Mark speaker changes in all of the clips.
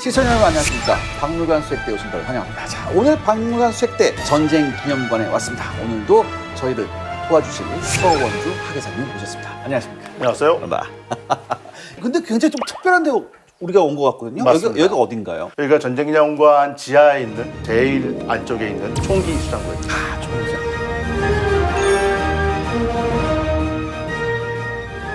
Speaker 1: 시청자 여러분 안녕하십니까. 박물관 수색대 오신 걸 환영합니다. 자, 오늘 박물관 수색대 전쟁 기념관에 왔습니다. 오늘도 저희를 도와주실 서원주 학예사님 모셨습니다. 안녕하십니까.
Speaker 2: 안녕하세요.
Speaker 1: 근데 굉장히 좀 특별한 데 우리가 온 것 같거든요.
Speaker 2: 맞습니다.
Speaker 1: 여기가 어딘가요?
Speaker 2: 여기가 전쟁기념관 지하에 있는 제일 안쪽에 있는 총기 수장고입니다.
Speaker 1: 아, 총기장.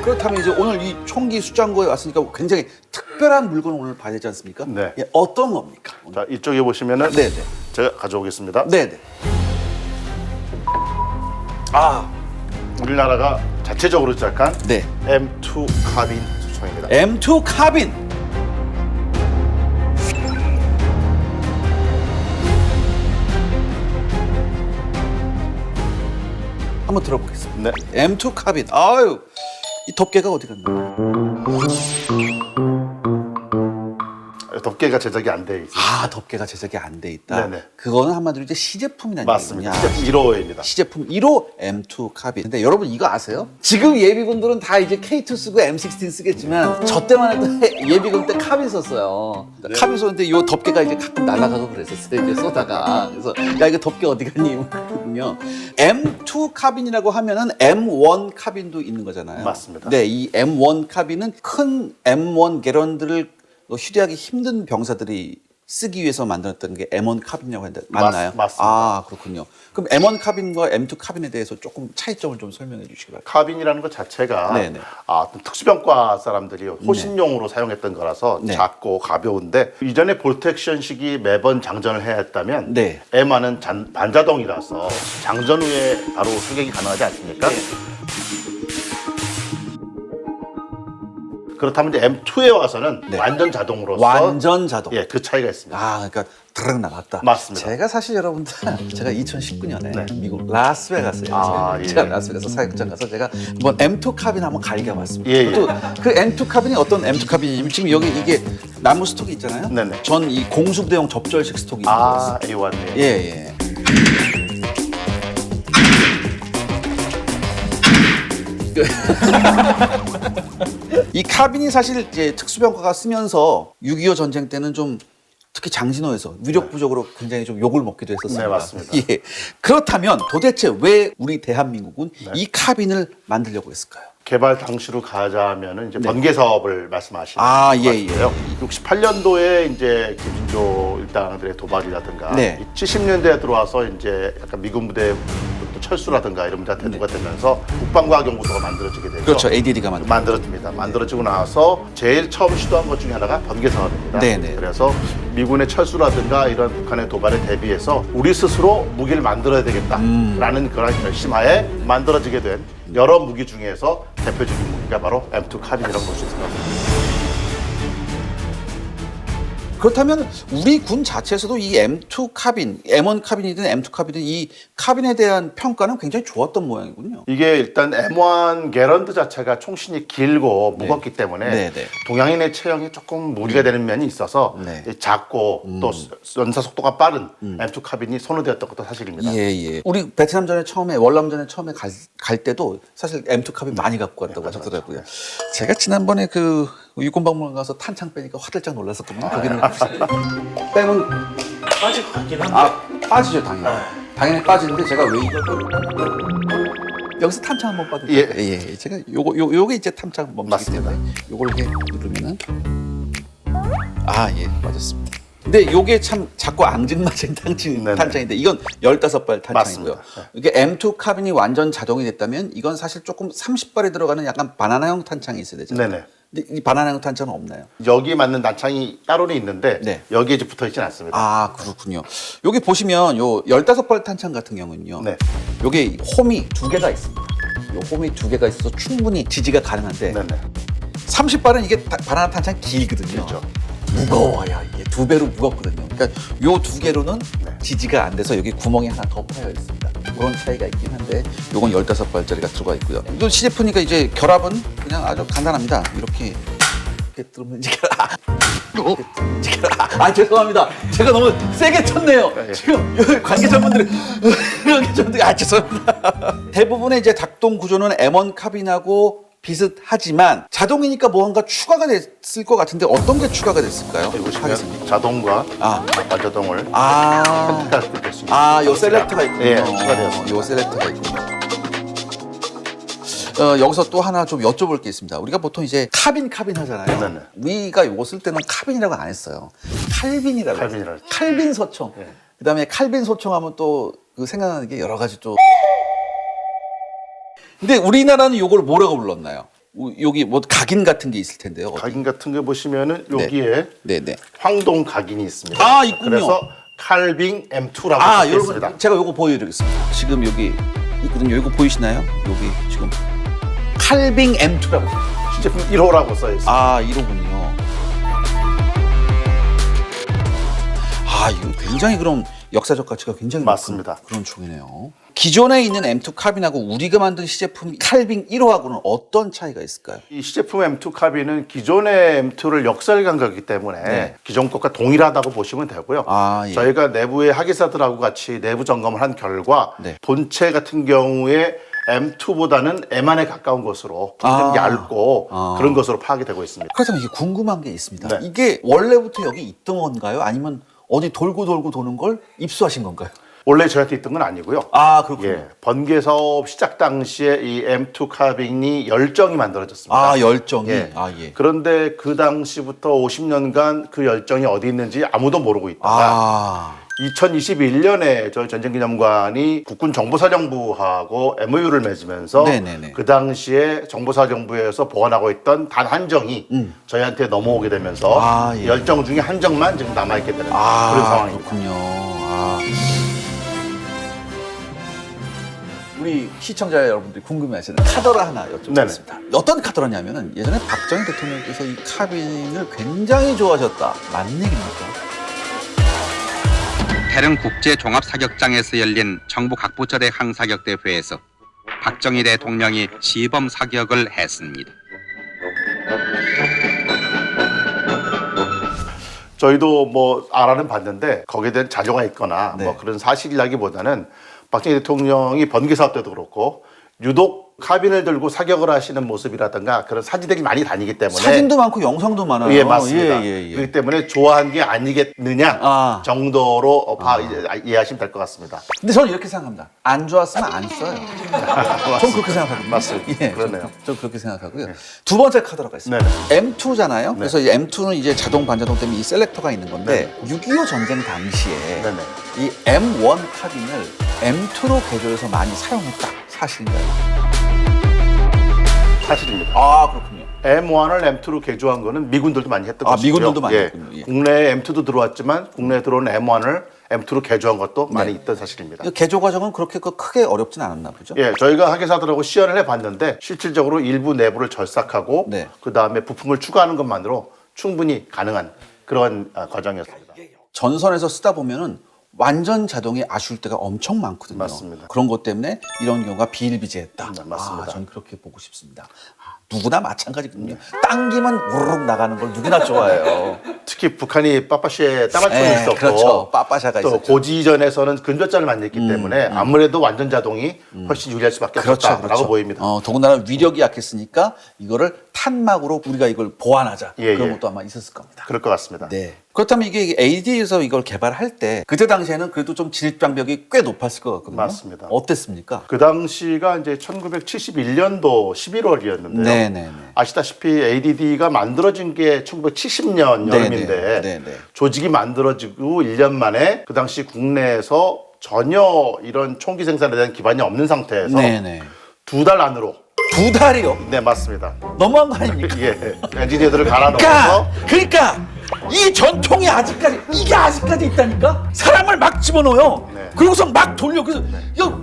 Speaker 1: 그렇다면 이제 오늘 이 총기 수장고에 왔으니까 굉장히 특별한 물건을 오늘 봐야 되지 않습니까?
Speaker 2: 네.
Speaker 1: 예, 어떤 겁니까?
Speaker 2: 자, 이쪽에 보시면은
Speaker 1: 네네.
Speaker 2: 제가 가져오겠습니다.
Speaker 1: 네네. 아,
Speaker 2: 우리나라가 자체적으로 시작한
Speaker 1: 네.
Speaker 2: M2 카빈 수총입니다.
Speaker 1: M2 카빈. 한번 들어보겠습니다.
Speaker 2: 네.
Speaker 1: M2 카빈. 아유, 이 덮개가 어디 갔나?
Speaker 2: 덮개가 제작이 안 돼 있어요.
Speaker 1: 아, 덮개가 제작이 안 돼 있다.
Speaker 2: 네네.
Speaker 1: 그거는 한마디로 이제 시제품이라는
Speaker 2: 맞습니다.
Speaker 1: 얘기군요.
Speaker 2: 1호입니다.
Speaker 1: 시제품 1호 M2 카빈. 근데 여러분 이거 아세요? 지금 예비군들은 다 이제 K2 쓰고 M16 쓰겠지만 저 때만 해도 예비군 때 카빈 썼어요.
Speaker 2: 네.
Speaker 1: 카빈 썼는데 이 덮개가 이제 가끔 날아가고 그랬었어요. 이제 쏘다가. 그래서 야 이거 덮개 어디 갔니? 이거든요. M2 카빈이라고 하면은 M1 카빈도 있는 거잖아요.
Speaker 2: 맞습니다.
Speaker 1: 네, 이 M1 카빈은 큰 M1 개런들을 휴대하기 힘든 병사들이 쓰기 위해서 만들었던 게 M1 카빈이라고 하는데 맞나요?
Speaker 2: 맞습니다.
Speaker 1: 아, 그렇군요. 그럼 M1 카빈과 M2 카빈에 대해서 조금 차이점을 좀 설명해 주시기 바랍니다.
Speaker 2: 카빈이라는 것 자체가
Speaker 1: 네네.
Speaker 2: 어떤 특수병과 사람들이 호신용으로 사용했던 거라서
Speaker 1: 네.
Speaker 2: 작고 가벼운데 이전에 볼텍션식이 매번 장전을 해야 했다면
Speaker 1: 네.
Speaker 2: M1은 반자동이라서 장전 후에 바로 수격이 가능하지 않습니까?
Speaker 1: 네.
Speaker 2: 그렇다면 이제 M2에 와서는
Speaker 1: 네.
Speaker 2: 완전 자동으로서
Speaker 1: 완전 자동.
Speaker 2: 예, 그 차이가 있습니다.
Speaker 1: 아, 그러니까 드르륵 나갔다.
Speaker 2: 맞습니다.
Speaker 1: 제가 사실 여러분들 제가 2019년에
Speaker 2: 네.
Speaker 1: 미국 라스베가스에
Speaker 2: 아,
Speaker 1: 제가
Speaker 2: 예.
Speaker 1: 라스베가스 사격장 가서 제가 한번 M2 카빈 한번 갈겨봤습니다.
Speaker 2: 예, 예.
Speaker 1: 또 그 M2 카빈이 어떤 M2 카빈이냐면 지금 여기 이게 나무 스톡이 있잖아요.
Speaker 2: 네네.
Speaker 1: 전 이 공수부대용 접절식 스톡이 있는
Speaker 2: 아,
Speaker 1: 거였어요.
Speaker 2: A1.
Speaker 1: 예, 예. 이 카빈이 사실 이제 특수병과가 쓰면서 6.25 전쟁 때는 좀 특히 장진호에서 위력 부족으로 굉장히 좀 욕을 먹기도 했었습니다.
Speaker 2: 네, 맞습니다.
Speaker 1: 예. 그렇다면 도대체 왜 우리 대한민국은 이 카빈을 만들려고 했을까요?
Speaker 2: 개발 당시로 가자면은 이제 번개 사업을 말씀하시는
Speaker 1: 아,
Speaker 2: 것
Speaker 1: 예,
Speaker 2: 같아요. 68년도에 이제 김진조 일당들의 도발이라든가
Speaker 1: 네.
Speaker 2: 70년대에 들어와서 이제 약간 미군 부대 철수라든가 이런 문제가 대두가 되면서 국방과학연구소가 만들어지게 되죠.
Speaker 1: 그렇죠. ADD가
Speaker 2: 만들어집니다. 만들어지고 나서 제일 처음 시도한 것 중에 하나가 번개 사업입니다.
Speaker 1: 네네.
Speaker 2: 그래서 미군의 철수라든가 이런 북한의 도발에 대비해서 우리 스스로 무기를 만들어야 되겠다라는 그런 결심하에 만들어지게 된 여러 무기 중에서 대표적인 무기가 바로 M2 카빈이라고 볼 수 있을 것 같습니다.
Speaker 1: 그렇다면 우리 군 자체에서도 이 M2 카빈, M1 카빈이든 M2 카빈이든 이 카빈에 대한 평가는 굉장히 좋았던 모양이군요.
Speaker 2: 이게 일단 M1 게런드 자체가 총신이 길고 무겁기 때문에
Speaker 1: 네, 네.
Speaker 2: 동양인의 체형에 조금 무리가 되는 면이 있어서
Speaker 1: 네.
Speaker 2: 작고 또 연사 속도가 빠른 M2 카빈이 선호되었던 것도 사실입니다.
Speaker 1: 예, 예. 우리 베트남전에 처음에, 월남전에 처음에 갈 때도 사실 M2 카빈 많이 갖고 왔다고 하셨더라고요. 제가 지난번에 그 육군박물관 가서 탄창 빼니까 화들짝 놀랐었거든요. 거기는 빼면
Speaker 2: 빠질 것 같긴 한데.
Speaker 1: 아, 빠지죠, 당연히. 당연히 빠지는데 제가 왜 이걸 여기서 탄창 한번 빠도
Speaker 2: 예.
Speaker 1: 예, 예. 제가 요게 이제 탄창 멈추기
Speaker 2: 맞습니다.
Speaker 1: 때문에 요걸 이렇게 누르면은 아, 예, 빠졌습니다. 근데 요게 참 자꾸 앙증맞은
Speaker 2: 네네.
Speaker 1: 탄창인데 이건 15발 탄창이고요.
Speaker 2: 맞습니다.
Speaker 1: 이게 M2 카빈이 완전 자동이 됐다면 이건 사실 조금 30발이 들어가는 약간 바나나형 탄창이 있어야 되잖아요.
Speaker 2: 네네.
Speaker 1: 근데 이 바나나형 탄창은 없나요?
Speaker 2: 여기 맞는 난창이 따로는 있는데
Speaker 1: 네.
Speaker 2: 여기에 이제 붙어 있지는 않습니다.
Speaker 1: 아, 그렇군요. 여기 보시면 요 15발 탄창 같은 경우는요.
Speaker 2: 네.
Speaker 1: 요게 홈이 2개가 있습니다. 요 홈이 2개가 있어서 충분히 지지가 가능한데
Speaker 2: 네네.
Speaker 1: 30발은 이게 바나나 탄창 길거든요.
Speaker 2: 그렇죠.
Speaker 1: 무거워요. 이게 2배로 무겁거든요. 그러니까 요 2개로는
Speaker 2: 네.
Speaker 1: 지지가 안 돼서 여기 구멍이 하나 더 파여 있습니다. 그런 차이가 있긴 한데 요건 15발짜리가 들어가 있고요. 또 시제품이니까 이제 결합은 그냥 아주 간단합니다. 이렇게 들으면 지켜라. 지켜라. 아, 죄송합니다. 제가 너무 세게 쳤네요.
Speaker 2: 예.
Speaker 1: 지금 여기 관계자분들이 아, 죄송합니다. 대부분의 이제 작동 구조는 M1 카빈하고 비슷하지만 자동이니까 뭔가 추가가 됐을 것 같은데 어떤 게 추가가 됐을까요?
Speaker 2: 보시면 자동과 반자동을 선택할 수 있습니다.
Speaker 1: 요 셀렉터가 있군요.
Speaker 2: 예, 추가되었습니다.
Speaker 1: 요 셀렉터가 있군요. 여기서 또 하나 좀 여쭤볼 게 있습니다. 우리가 보통 이제 카빈 하잖아요.
Speaker 2: 네네.
Speaker 1: 우리가 요거 쓸 때는 카빈이라고 안 했어요. 칼빈이라고
Speaker 2: 칼빈이라고
Speaker 1: 했어요. 칼빈 소총.
Speaker 2: 네.
Speaker 1: 그다음에 칼빈 소총하면 또 그 생각나는 게 여러 가지 또. 근데 우리나라는 요걸 뭐라고 불렀나요? 여기 뭐 각인 같은 게 있을 텐데요.
Speaker 2: 각인 같은 거 보시면은 여기에
Speaker 1: 네네.
Speaker 2: 황동 각인이 있습니다.
Speaker 1: 아, 있군요.
Speaker 2: 그래서 칼빙 M2라고 적혀있습니다.
Speaker 1: 여러분 제가 요거 보여드리겠습니다. 지금 여기 있거든요. 요거 보이시나요? 여기 지금 칼빙 M2라고.
Speaker 2: 시제품 1호라고 써있습니다.
Speaker 1: 이로군요. 이거 굉장히 그럼 역사적 가치가 굉장히
Speaker 2: 맞습니다.
Speaker 1: 높은 그런 총이네요. 기존에 있는 M2 카빈하고 우리가 만든 시제품 칼빙 1호하고는 어떤 차이가 있을까요?
Speaker 2: 이 시제품 M2 카빈은 기존의 M2를 역설간 거기 때문에
Speaker 1: 네.
Speaker 2: 기존 것과 동일하다고 보시면 되고요.
Speaker 1: 예.
Speaker 2: 저희가 내부의 학예사들하고 같이 내부 점검을 한 결과
Speaker 1: 네.
Speaker 2: 본체 같은 경우에 M2보다는 M안에 가까운 것으로 좀 얇고 그런 것으로 파악이 되고 있습니다.
Speaker 1: 그렇다면 이게 궁금한 게 있습니다.
Speaker 2: 네.
Speaker 1: 이게 원래부터 여기 있던 건가요? 아니면 어디 돌고 도는 걸 입수하신 건가요?
Speaker 2: 원래 저한테 있던 건 아니고요.
Speaker 1: 그렇군요.
Speaker 2: 예, 번개 사업 시작 당시에 이 M2 카빈이 열정이 만들어졌습니다.
Speaker 1: 열정이.
Speaker 2: 예.
Speaker 1: 예.
Speaker 2: 그런데 그 당시부터 50년간 그 열정이 어디 있는지 아무도 모르고 있다가 2021년에 저희 전쟁기념관이 국군정보사령부하고 MOU를 맺으면서
Speaker 1: 네네네.
Speaker 2: 그 당시에 정보사령부에서 보관하고 있던 단 한 정이 저희한테 넘어오게 되면서
Speaker 1: 예.
Speaker 2: 열정 중에 한 정만 지금 남아있게 되는 그런 상황입니다.
Speaker 1: 그렇군요. 우리 시청자 여러분들이 궁금해하시는 카더라 하나 여쭤보겠습니다. 어떤 카더라냐면은 예전에 박정희 대통령께서 이 카빈을 굉장히 좋아하셨다. 맞는 얘기입니까?
Speaker 3: 태릉 국제 종합사격장에서 열린 정부 각부처대 항사격 대회에서 박정희 대통령이 시범 사격을 했습니다.
Speaker 2: 저희도 뭐 알아는 봤는데 거기에 대한 자료가 있거나 뭐 그런 사실이라기보다는 박정희 대통령이 번개 사업 때도 그렇고 유독 카빈을 들고 사격을 하시는 모습이라든가 그런 사진들이 많이 다니기 때문에
Speaker 1: 사진도 많고 영상도 많아요.
Speaker 2: 예, 맞습니다.
Speaker 1: 예.
Speaker 2: 그렇기 때문에 좋아한 게 아니겠느냐 정도로 이해하시면 될 것 같습니다.
Speaker 1: 근데 저는 이렇게 생각합니다. 안 좋았으면 안 써요. 전 그렇게 생각하거든요.
Speaker 2: 맞습니다.
Speaker 1: 예,
Speaker 2: 그러네요.
Speaker 1: 전 그렇게 생각하고요. 두 번째 카더라가 있습니다. M2잖아요. 그래서 이 M2는 이제 자동 반자동 때문에 이 셀렉터가 있는 건데 6.25 전쟁 당시에 이 M1 카빈을 M2로 개조해서 많이 사용했다. 사실인가요?
Speaker 2: 사실입니다.
Speaker 1: 그렇군요.
Speaker 2: M1을 M2로 개조한 거는 미군들도 많이 했던 것이고요.
Speaker 1: 미군들도 많이 했군요. 예.
Speaker 2: 국내에 M2도 들어왔지만 국내에 들어온 M1을 M2로 개조한 것도 많이 있던 사실입니다.
Speaker 1: 개조 과정은 그렇게 크게 어렵진 않았나 보죠?
Speaker 2: 예, 저희가 학예사들하고 시연을 해봤는데 실질적으로 일부 내부를 절삭하고 그 다음에 부품을 추가하는 것만으로 충분히 가능한 그런 과정이었습니다.
Speaker 1: 전선에서 쓰다 보면은 완전 자동이 아쉬울 때가 엄청 많거든요.
Speaker 2: 맞습니다.
Speaker 1: 그런 것 때문에 이런 경우가 비일비재했다.
Speaker 2: 맞습니다.
Speaker 1: 저는 그렇게 보고 싶습니다. 누구나 마찬가지거든요. 당기면 우르륵 나가는 걸 누구나 좋아해요.
Speaker 2: 특히 북한이 빠빠시에 따발총이 있었고
Speaker 1: 그렇죠. 빠빠샤가
Speaker 2: 또
Speaker 1: 있었죠.
Speaker 2: 고지전에서는 근접전을 많이 했기 때문에 아무래도 완전 자동이 훨씬 유리할 수밖에 없었다라고 보입니다.
Speaker 1: 더군다나 위력이 약했으니까 이거를 탄막으로 우리가 이걸 보완하자.
Speaker 2: 예,
Speaker 1: 그런
Speaker 2: 예.
Speaker 1: 것도 아마 있었을 겁니다.
Speaker 2: 그럴 것 같습니다.
Speaker 1: 네. 그렇다면 이게 AD에서 이걸 개발할 때 그때 당시에는 그래도 좀 진입장벽이 꽤 높았을 것 같거든요.
Speaker 2: 맞습니다.
Speaker 1: 어땠습니까?
Speaker 2: 그 당시가 이제 1971년도 11월이었는데요.
Speaker 1: 네네네.
Speaker 2: 아시다시피 ADD가 만들어진 게 1970년 여름인데 조직이 만들어지고 1년 만에 그 당시 국내에서 전혀 이런 총기 생산에 대한 기반이 없는 상태에서 2달 안으로
Speaker 1: 2달이요?
Speaker 2: 네, 맞습니다.
Speaker 1: 너무한 거 아닙니까?
Speaker 2: 예, 엔지니어들을 갈아넣어서
Speaker 1: 그러니까 이 전통이 아직까지 있다니까? 사람을 막 집어넣어요. 그러고서 막 돌려. 그래서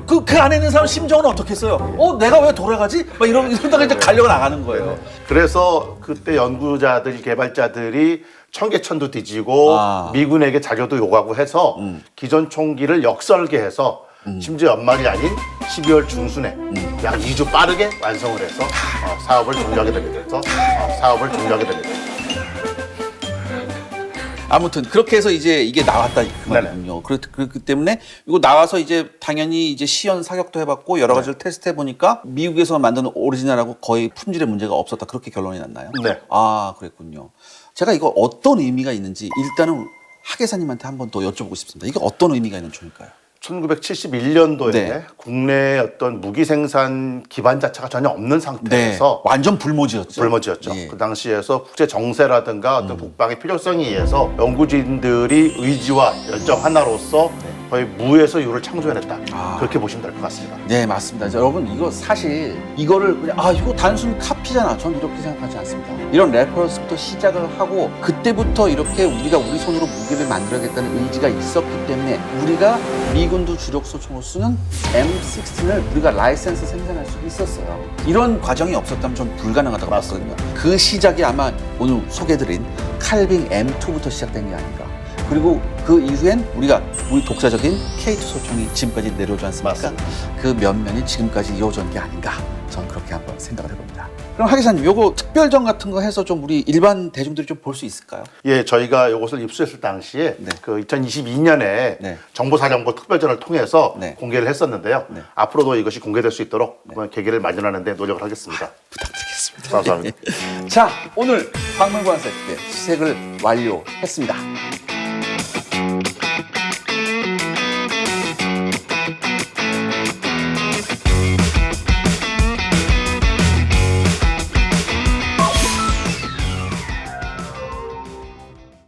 Speaker 1: 그 안에 있는 사람 심정은 어떻겠어요? 내가 왜 돌아가지? 막 이러다가 이제 갈려가 나가는 거예요.
Speaker 2: 그래서 그때 연구자들이 개발자들이 청계천도 뒤지고 미군에게 자료도 요구하고 해서 기존 총기를 역설계해서 심지어 연말이 아닌 12월 중순에 약 2주 빠르게 완성을 해서 사업을 종료하게 됩니다.
Speaker 1: 아무튼 그렇게 해서 이제 이게 나왔다 그 말이군요. 그렇기 때문에 이거 나와서 이제 당연히 이제 시연 사격도 해봤고 여러 가지를 테스트해 보니까 미국에서 만드는 오리지널하고 거의 품질에 문제가 없었다 그렇게 결론이 났나요?
Speaker 2: 네.
Speaker 1: 아 그랬군요. 제가 이거 어떤 의미가 있는지 일단은 하계사님한테 한번 더 여쭤보고 싶습니다. 이게 어떤 의미가 있는 총일까요?
Speaker 2: 1971년도에
Speaker 1: 네.
Speaker 2: 국내 어떤 무기 생산 기반 자체가 전혀 없는 상태에서
Speaker 1: 완전 불모지였죠.
Speaker 2: 불모지였죠.
Speaker 1: 예.
Speaker 2: 그 당시에서 국제 정세라든가 어떤 국방의 필요성에 의해서 연구진들이 의지와 열정 하나로서 거의 무에서 유를 창조해냈다.
Speaker 1: 아.
Speaker 2: 그렇게 보시면 될 것 같습니다.
Speaker 1: 네 맞습니다. 여러분 이거 사실 이거를 그냥 이거 단순 카피잖아. 전 이렇게 생각하지 않습니다. 이런 레퍼런스부터 시작을 하고 그때부터 이렇게 우리가 우리 손으로 무기를 만들어야겠다는 의지가 있었기 때문에 우리가 미군도 주력 소총으로 쓰는 M16을 우리가 라이센스 생산할 수 있었어요. 이런 과정이 없었다면 전 불가능하다고 봤거든요. 그 시작이 아마 오늘 소개해드린 칼빙 M2부터 시작된 게 아닌가. 그리고 그 이후엔 우리 독자적인 K2 소총이 지금까지 내려오지 않습니까?
Speaker 2: 맞습니다.
Speaker 1: 그 면면이 지금까지 이어진 게 아닌가. 전 그렇게 한번 생각을 해봅니다. 그럼 하기사님, 요거 특별전 같은 거 해서 좀 우리 일반 대중들이 좀 볼 수 있을까요?
Speaker 2: 예, 저희가 이것을 입수했을 당시에
Speaker 1: 네.
Speaker 2: 그 2022년에
Speaker 1: 네.
Speaker 2: 정보사령부 특별전을 통해서
Speaker 1: 네.
Speaker 2: 공개를 했었는데요.
Speaker 1: 네.
Speaker 2: 앞으로도 이것이 공개될 수 있도록 계기를 마련하는 데 노력을 하겠습니다.
Speaker 1: 부탁드리겠습니다.
Speaker 2: 감사합니다.
Speaker 1: 자, 오늘 박물관 세트 시색을 완료했습니다.